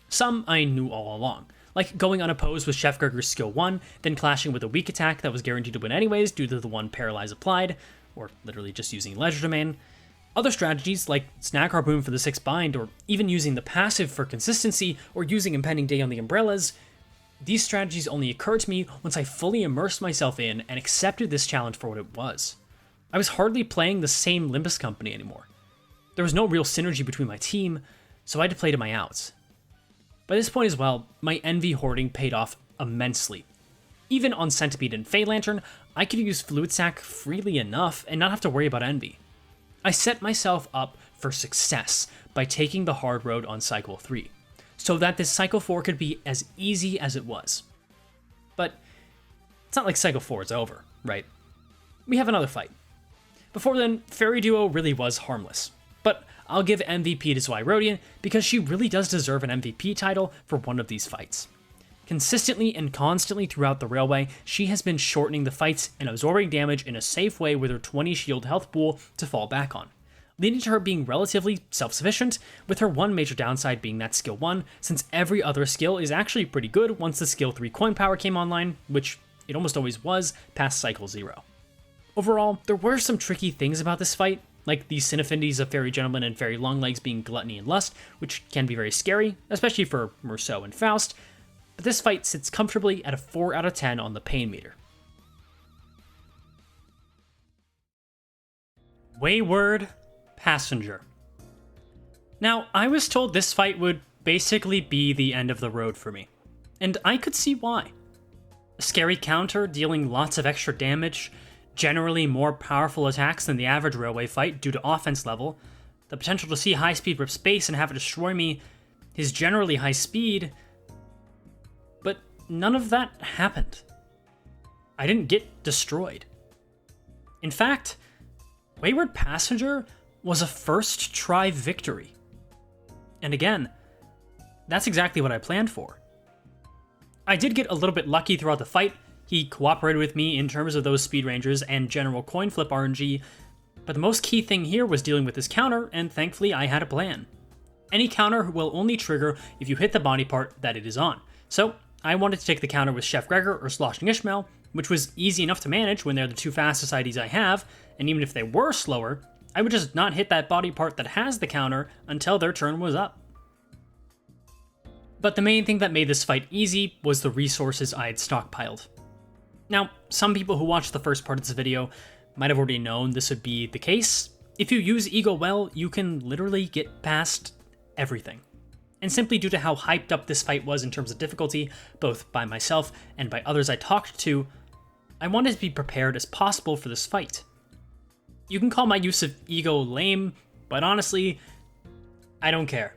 Some I knew all along, like going unopposed with Chef Gregor's skill 1, then clashing with a weak attack that was guaranteed to win anyways due to the 1 paralyze applied, or literally just using Leisure Domain. Other strategies like Snag Harpoon for the 6 bind, or even using the passive for consistency, or using Impending Day on the umbrellas, these strategies only occurred to me once I fully immersed myself in and accepted this challenge for what it was. I was hardly playing the same Limbus company anymore. There was no real synergy between my team, so I had to play to my outs. By this point as well, my envy hoarding paid off immensely. Even on Centipede and Fae Lantern, I could use Fluid Sac freely enough and not have to worry about envy. I set myself up for success by taking the hard road on Cycle 3, so that this Cycle 4 could be as easy as it was. But it's not like Cycle 4 is over, right? We have another fight. Before then, Fairy Duo really was harmless, but I'll give MVP to Zwyrodian because she really does deserve an MVP title for one of these fights. Consistently and constantly throughout the railway, she has been shortening the fights and absorbing damage in a safe way with her 20 shield health pool to fall back on, leading to her being relatively self-sufficient, with her one major downside being that skill 1, since every other skill is actually pretty good once the skill 3 coin power came online, which it almost always was past Cycle 0. Overall, there were some tricky things about this fight, like the synaffinities of Fairy Gentleman and Fairy Longlegs being Gluttony and Lust, which can be very scary, especially for Merceau and Faust, but this fight sits comfortably at a 4 out of 10 on the pain meter. Wayward Passenger. Now, I was told this fight would basically be the end of the road for me, and I could see why. A scary counter dealing lots of extra damage, generally more powerful attacks than the average railway fight due to offense level, the potential to see high speed rip space and have it destroy me, his generally high speed, but none of that happened. I didn't get destroyed. In fact, Wayward Passenger was a first try victory. And again, that's exactly what I planned for. I did get a little bit lucky throughout the fight. He cooperated with me in terms of those speed rangers and general coin flip RNG, but the most key thing here was dealing with this counter, and thankfully I had a plan. Any counter will only trigger if you hit the body part that it is on, so I wanted to take the counter with Chef Gregor or Sloshing Ishmael, which was easy enough to manage when they're the two fastest IDs I have, and even if they were slower, I would just not hit that body part that has the counter until their turn was up. But the main thing that made this fight easy was the resources I had stockpiled. Now, some people who watched the first part of this video might have already known this would be the case. If you use Ego well, you can literally get past everything. And simply due to how hyped up this fight was in terms of difficulty, both by myself and by others I talked to, I wanted to be prepared as possible for this fight. You can call my use of Ego lame, but honestly, I don't care.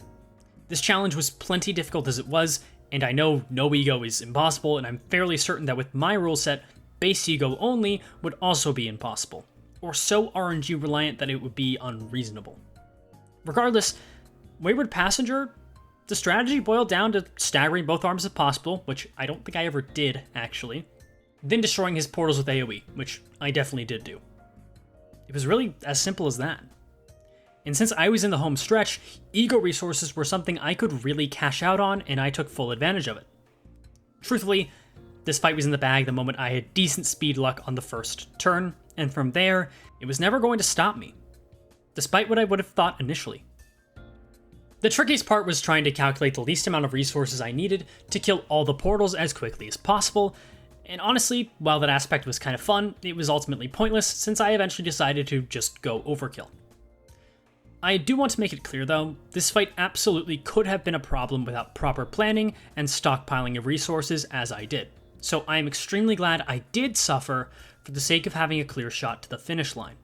This challenge was plenty difficult as it was, and I know no Ego is impossible, and I'm fairly certain that with my rule set, base Ego only would also be impossible, or so RNG reliant that it would be unreasonable. Regardless, Wayward Passenger, the strategy boiled down to staggering both arms if possible, which I don't think I ever did, actually, then destroying his portals with AoE, which I definitely did do. It was really as simple as that. And since I was in the home stretch, Ego resources were something I could really cash out on, and I took full advantage of it. Truthfully, this fight was in the bag the moment I had decent speed luck on the first turn, and from there, it was never going to stop me, despite what I would have thought initially. The trickiest part was trying to calculate the least amount of resources I needed to kill all the portals as quickly as possible, and honestly, while that aspect was kind of fun, it was ultimately pointless since I eventually decided to just go overkill. I do want to make it clear though, this fight absolutely could have been a problem without proper planning and stockpiling of resources as I did, so I am extremely glad I did suffer for the sake of having a clear shot to the finish line.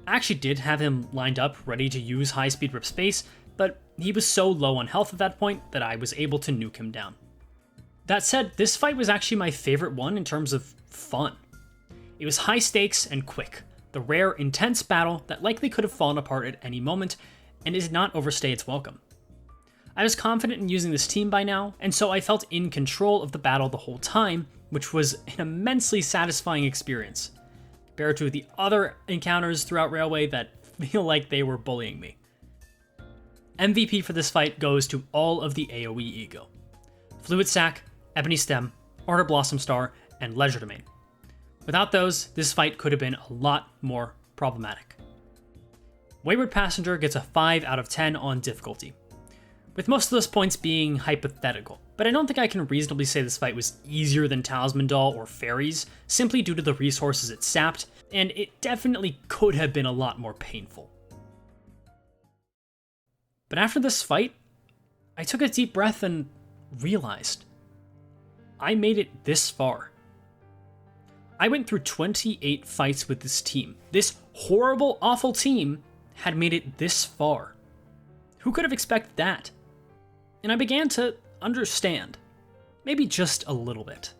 I actually did have him lined up ready to use high speed rip space, but he was so low on health at that point that I was able to nuke him down. That said, this fight was actually my favorite one in terms of fun. It was high stakes and quick, the rare, intense battle that likely could have fallen apart at any moment, and it did not overstay its welcome. I was confident in using this team by now, and so I felt in control of the battle the whole time, which was an immensely satisfying experience, compared to the other encounters throughout Railway that feel like they were bullying me. MVP for this fight goes to all of the AoE Ego. Fluid Sac, Ebony Stem, Order Blossom Star, and Leisure Domain. Without those, this fight could have been a lot more problematic. Wayward Passenger gets a 5 out of 10 on difficulty, with most of those points being hypothetical, but I don't think I can reasonably say this fight was easier than Talisman Doll or Fairies, simply due to the resources it sapped, and it definitely could have been a lot more painful. But after this fight, I took a deep breath and realized I made it this far. I went through 28 fights with this team. This horrible, awful team had made it this far. Who could have expected that? And I began to understand. Maybe just a little bit.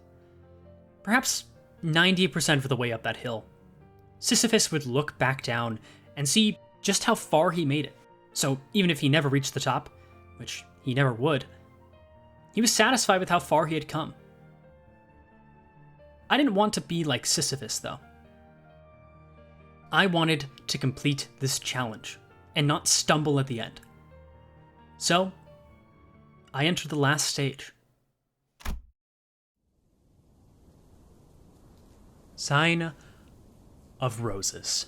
Perhaps 90% of the way up that hill, Sisyphus would look back down and see just how far he made it. So even if he never reached the top, which he never would, he was satisfied with how far he had come. I didn't want to be like Sisyphus, though. I wanted to complete this challenge and not stumble at the end. So, I entered the last stage. Sign of Roses.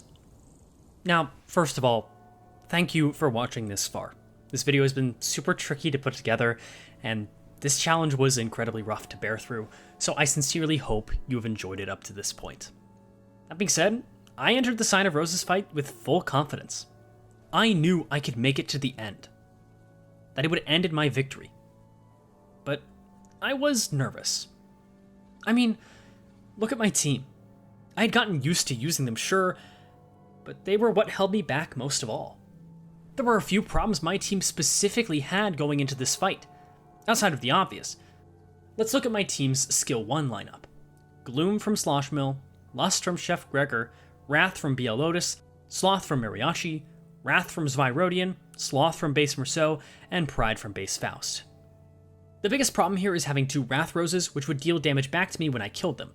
Now, first of all, thank you for watching this far. This video has been super tricky to put together, and this challenge was incredibly rough to bear through, so I sincerely hope you have enjoyed it up to this point. That being said, I entered the Sign of Roses fight with full confidence. I knew I could make it to the end, that it would end in my victory. But I was nervous. I mean, look at my team. I had gotten used to using them, sure, but they were what held me back most of all. There were a few problems my team specifically had going into this fight, outside of the obvious. Let's look at my team's Skill 1 lineup. Gloom from Sloshmill, Lust from Chef Gregor, Wrath from BL Lotus, Sloth from Mariachi, Wrath from Zwyrodian, Sloth from Base Merceau, and Pride from Base Faust. The biggest problem here is having 2 Wrath Roses, which would deal damage back to me when I killed them.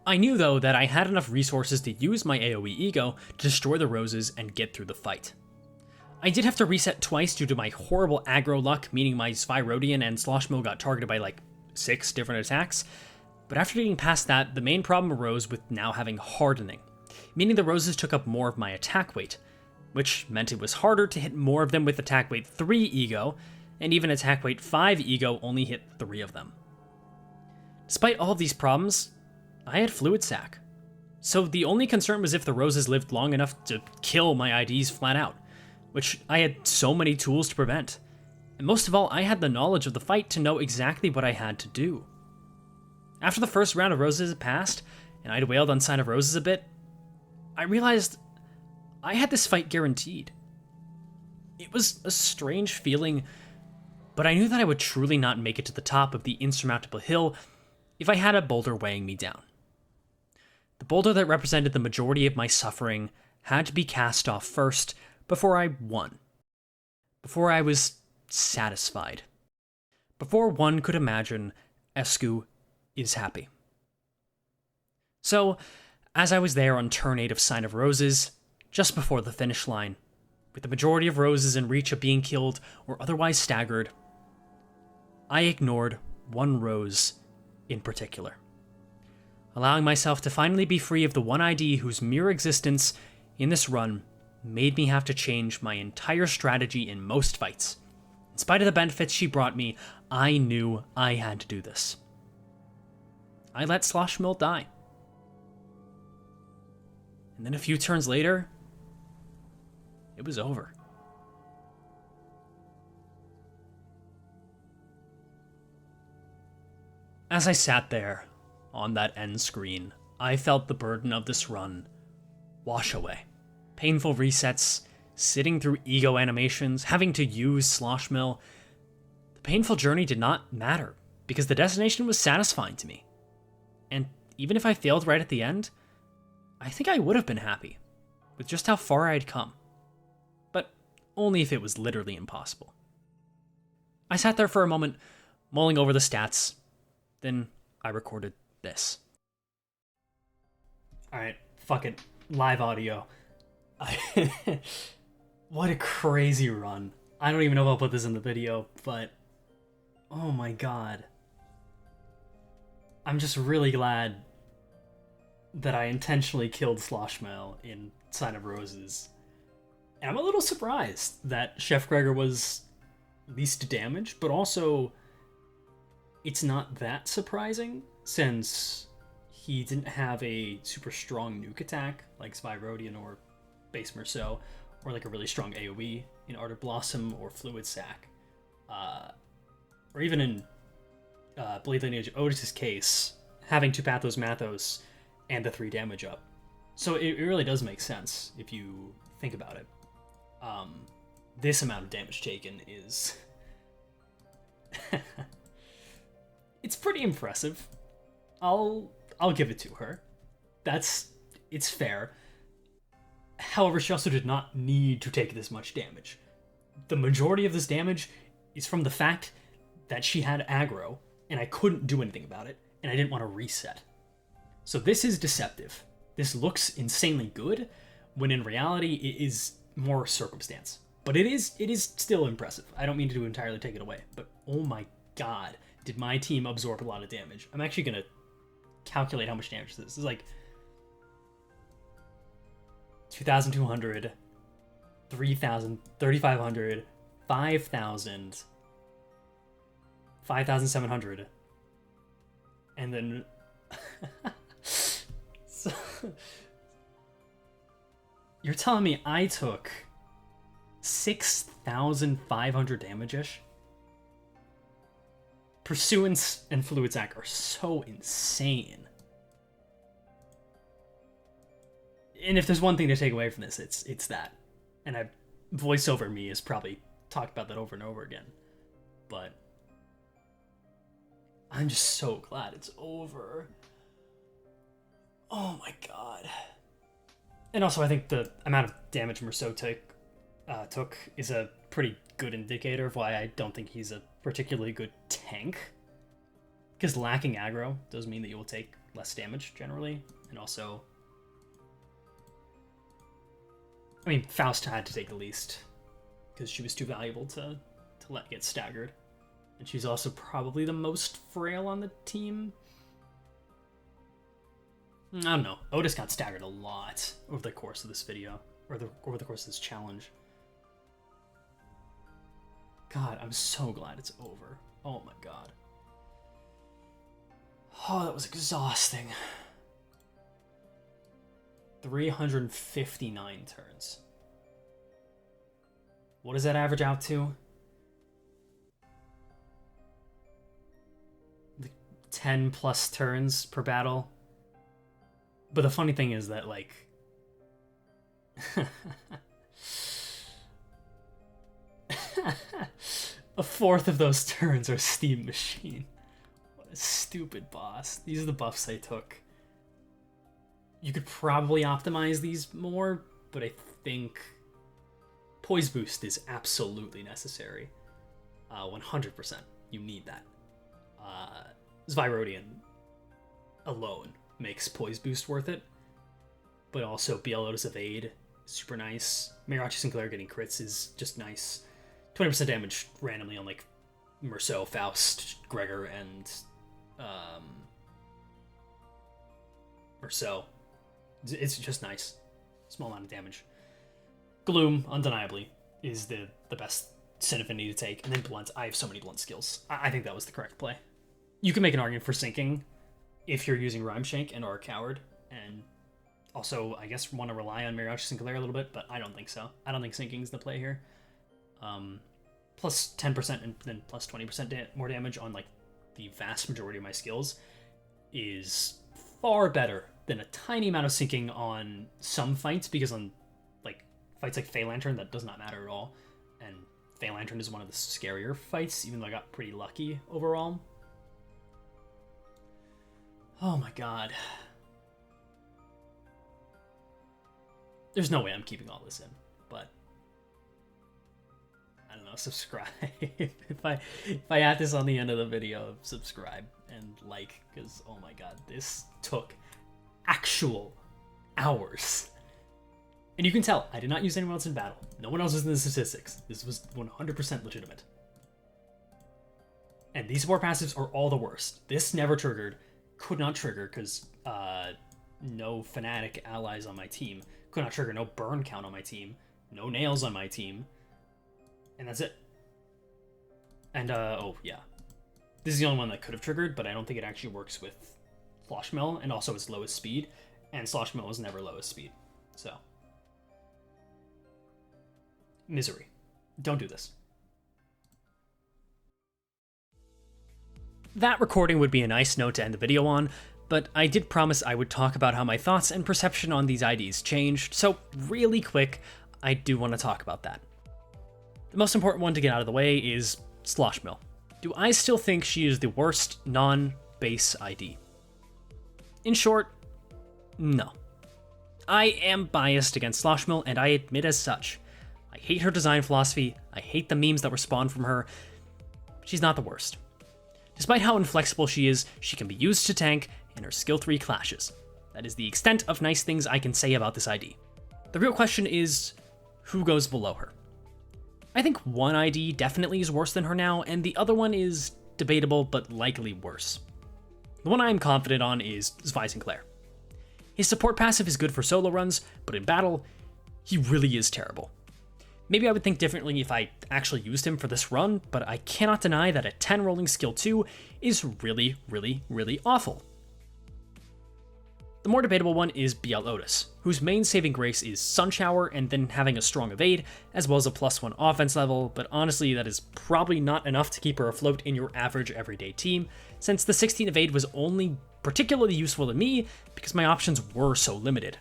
I knew, though, that I had enough resources to use my AoE Ego to destroy the Roses and get through the fight. I did have to reset twice due to my horrible aggro luck, meaning my Zwyrodian and Sloshmill got targeted by like 6 different attacks, but after getting past that, the main problem arose with now having Hardening, meaning the Roses took up more of my attack weight, which meant it was harder to hit more of them with attack weight 3 Ego, and even attack weight 5 Ego only hit 3 of them. Despite all of these problems, I had Fluid Sac, so the only concern was if the Roses lived long enough to kill my IDs flat out, which I had so many tools to prevent. And most of all, I had the knowledge of the fight to know exactly what I had to do. After the first round of Roses had passed, and I'd wailed on Sign of Roses a bit, I realized I had this fight guaranteed. It was a strange feeling, but I knew that I would truly not make it to the top of the insurmountable hill if I had a boulder weighing me down. The boulder that represented the majority of my suffering had to be cast off first before I won. Before I was satisfied. Before one could imagine ESGOO is happy. So, as I was there on turn 8 of Sign of Roses, just before the finish line, with the majority of Roses in reach of being killed or otherwise staggered, I ignored one Rose in particular, allowing myself to finally be free of the one ID whose mere existence in this run made me have to change my entire strategy in most fights. In spite of the benefits she brought me, I knew I had to do this. I let Sloshmill die. And then a few turns later, it was over. As I sat there on that end screen, I felt the burden of this run wash away. Painful resets, sitting through ego animations, having to use Sloshmill. The painful journey did not matter, because the destination was satisfying to me. And even if I failed right at the end, I think I would have been happy with just how far I had come. But only if it was literally impossible. I sat there for a moment, mulling over the stats. Then I recorded this. Alright, fuck it. Live audio. What a crazy run. I don't even know if I'll put this in the video, but oh my god. I'm just really glad that I intentionally killed Sloshmill in Sign of Roses. And I'm a little surprised that Chef Gregor was least damaged, but also it's not that surprising since he didn't have a super strong nuke attack like Zwyrodian or Base Merceau, or like a really strong AoE in Ardor Blossom or Fluid Sac. Or even in Blade Lineage Otis's case, having 2 Pathos Mathos and the 3 damage up. So it really does make sense if you think about it. This amount of damage taken is... it's pretty impressive. I'll give it to her. It's fair. However, she also did not need to take this much damage. The majority of this damage is from the fact that she had aggro, and I couldn't do anything about it, and I didn't want to reset. So this is deceptive. This looks insanely good, when in reality it is more circumstance. But it is still impressive. I don't mean to entirely take it away, but oh my god, did my team absorb a lot of damage. I'm actually going to calculate how much damage this is. Like 2,200, 3,000, 3,500, 5,000, 5,700, and then so, you're telling me I took 6,500 damage-ish? Pursuance and Fluid Sac are so insane. And if there's one thing to take away from this, it's that. And voiceover me has probably talked about that over and over again. But I'm just so glad it's over. Oh my god. And also, I think the amount of damage Merceau took is a pretty good indicator of why I don't think he's a particularly good tank. Because lacking aggro does mean that you will take less damage, generally. And also... I mean, Faust had to take the least, because she was too valuable to let get staggered. And she's also probably the most frail on the team. I don't know. Otis got staggered a lot over the course of this video, or over the course of this challenge. God, I'm so glad it's over. Oh my god. Oh, that was exhausting. 359 turns. What does that average out to? 10 plus turns per battle. But the funny thing is that, like... a fourth of those turns are Steam Machine. What a stupid boss. These are the buffs I took. You could probably optimize these more, but I think Poise Boost is absolutely necessary. 100%. You need that. Zvyrodian alone makes Poise Boost worth it, but also BL Lotus Evade, super nice. Mirachi Sinclair getting crits is just nice. 20% damage randomly on like Merceau, Faust, Gregor, and Merceau. It's just nice. Small amount of damage. Gloom, undeniably, is the best Sin Affinity to take. And then Blunt. I have so many Blunt skills. I think that was the correct play. You can make an argument for sinking if you're using Rhyme Shank and or a Coward. And also, I guess, want to rely on Mirachi Sinclair a little bit, but I don't think so. I don't think sinking's the play here. Plus 10% and then plus 20% more damage on like the vast majority of my skills is far better than a tiny amount of sinking on some fights, because on like fights like Fae Lantern, that does not matter at all. And Fae Lantern is one of the scarier fights, even though I got pretty lucky overall. Oh my god. There's no way I'm keeping all this in, but I don't know, subscribe. if I add this on the end of the video, subscribe and like, because oh my god, this took actual hours. And you can tell, I did not use anyone else in battle. No one else was in the statistics. This was 100% legitimate. And these support passives are all the worst. This never triggered. Could not trigger because no Fnatic allies on my team. Could not trigger, no burn count on my team. No nails on my team. And that's it. And, oh, yeah. This is the only one that could have triggered, but I don't think it actually works with Slosh Mill, and also its lowest speed. And Slosh Mill is never lowest speed. So. Misery. Don't do this. That recording would be a nice note to end the video on, but I did promise I would talk about how my thoughts and perception on these IDs changed, so really quick, I do want to talk about that. The most important one to get out of the way is Sloshmill. Do I still think she is the worst non-base ID? In short, no. I am biased against Sloshmill, and I admit as such. I hate her design philosophy, I hate the memes that were spawned from her. She's not the worst. Despite how inflexible she is, she can be used to tank, and her skill 3 clashes. That is the extent of nice things I can say about this ID. The real question is, who goes below her? I think one ID definitely is worse than her now, and the other one is debatable but likely worse. The one I am confident on is Zwei Sinclair. His support passive is good for solo runs, but in battle, he really is terrible. Maybe I would think differently if I actually used him for this run, but I cannot deny that a 10 rolling skill 2 is really, really, really awful. The more debatable one is BL Otis, whose main saving grace is Sun Shower and then having a strong evade, as well as a +1 offense level, but honestly that is probably not enough to keep her afloat in your average everyday team, since the 16 evade was only particularly useful to me because my options were so limited.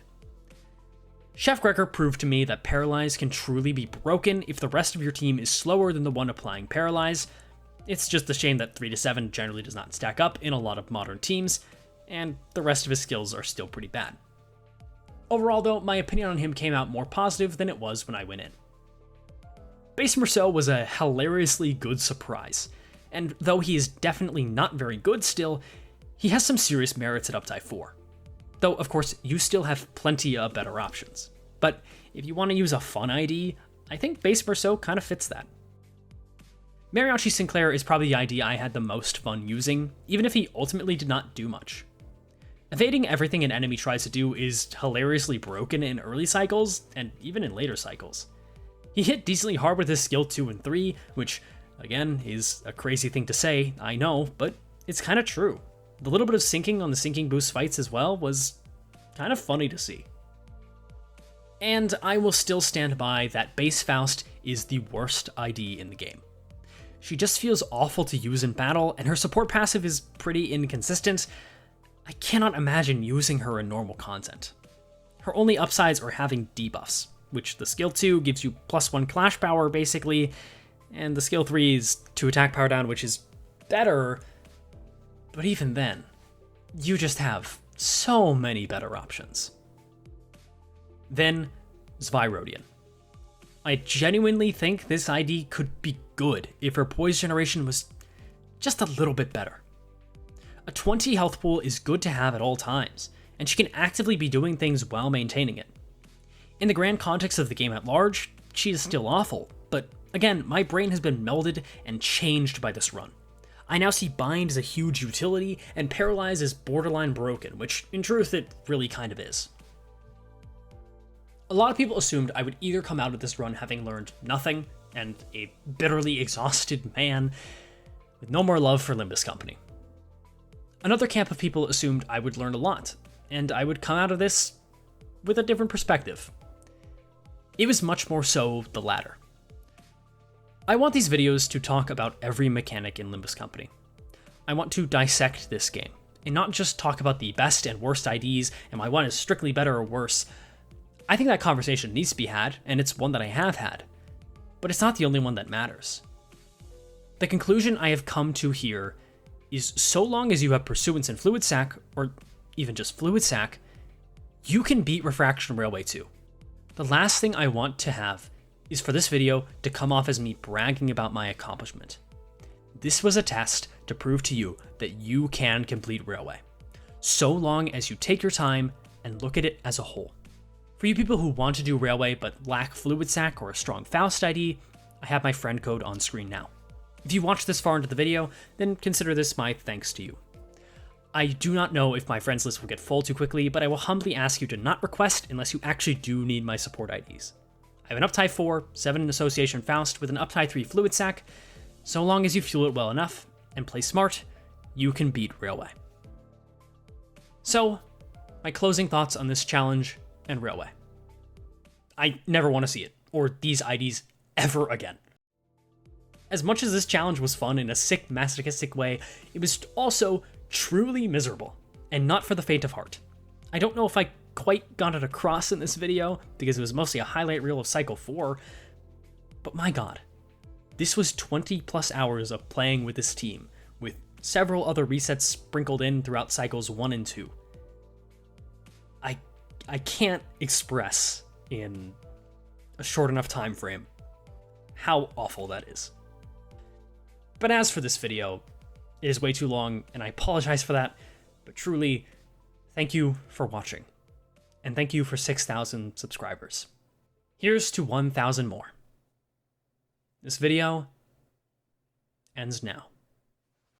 Chef Gregor proved to me that Paralyze can truly be broken if the rest of your team is slower than the one applying Paralyze. It's just a shame that 3-7 generally does not stack up in a lot of modern teams, and the rest of his skills are still pretty bad. Overall though, my opinion on him came out more positive than it was when I went in. Base Merceau was a hilariously good surprise, and though he is definitely not very good still, he has some serious merits at Uptime 4. Though, of course, you still have plenty of better options. But if you want to use a fun ID, I think Base Merceau kind of fits that. Mariachi Sinclair is probably the ID I had the most fun using, even if he ultimately did not do much. Evading everything an enemy tries to do is hilariously broken in early cycles, and even in later cycles. He hit decently hard with his skill 2 and 3, which, again, is a crazy thing to say, I know, but it's kind of true. The little bit of sinking on the sinking boost fights as well was kind of funny to see. And I will still stand by that Base Faust is the worst ID in the game. She just feels awful to use in battle, and her support passive is pretty inconsistent. I cannot imagine using her in normal content. Her only upsides are having debuffs, which the skill 2 gives you +1 clash power basically, and the skill 3 is 2 attack power down, which is better. But even then, you just have so many better options. Then, Zwyrodian. I genuinely think this ID could be good if her poise generation was just a little bit better. A 20 health pool is good to have at all times, and she can actively be doing things while maintaining it. In the grand context of the game at large, she is still awful, but again, my brain has been melded and changed by this run. I now see Bind as a huge utility, and Paralyze is borderline broken, which in truth it really kind of is. A lot of people assumed I would either come out of this run having learned nothing, and a bitterly exhausted man with no more love for Limbus Company. Another camp of people assumed I would learn a lot, and I would come out of this with a different perspective. It was much more so the latter. I want these videos to talk about every mechanic in Limbus Company. I want to dissect this game, and not just talk about the best and worst IDs and why one is strictly better or worse. I think that conversation needs to be had, and it's one that I have had. But it's not the only one that matters. The conclusion I have come to here is so long as you have Pursuance and Fluid Sac, or even just Fluid Sac, you can beat Refraction Railway too. The last thing I want to have is for this video to come off as me bragging about my accomplishment. This was a test to prove to you that you can complete Railway, so long as you take your time and look at it as a whole. For you people who want to do Railway but lack Fluid Sac or a strong Faust ID, I have my friend code on screen now. If you watched this far into the video, then consider this my thanks to you. I do not know if my friends list will get full too quickly, but I will humbly ask you to not request unless you actually do need my support IDs. I have an Uptime 4, 7 Association Faust with an Uptime 3 Fluid Sac. So long as you fuel it well enough and play smart, you can beat Railway. So, my closing thoughts on this challenge and Railway. I never want to see it, or these IDs ever again. As much as this challenge was fun in a sick, masochistic way, it was also truly miserable, and not for the faint of heart. I don't know if I quite got it across in this video because it was mostly a highlight reel of Cycle 4, but my god, this was 20 plus hours of playing with this team, with several other resets sprinkled in throughout Cycles 1 and 2. I can't express in a short enough time frame how awful that is. But as for this video, it is way too long, and I apologize for that, but truly, thank you for watching. And thank you for 6,000 subscribers. Here's to 1,000 more. This video ends now.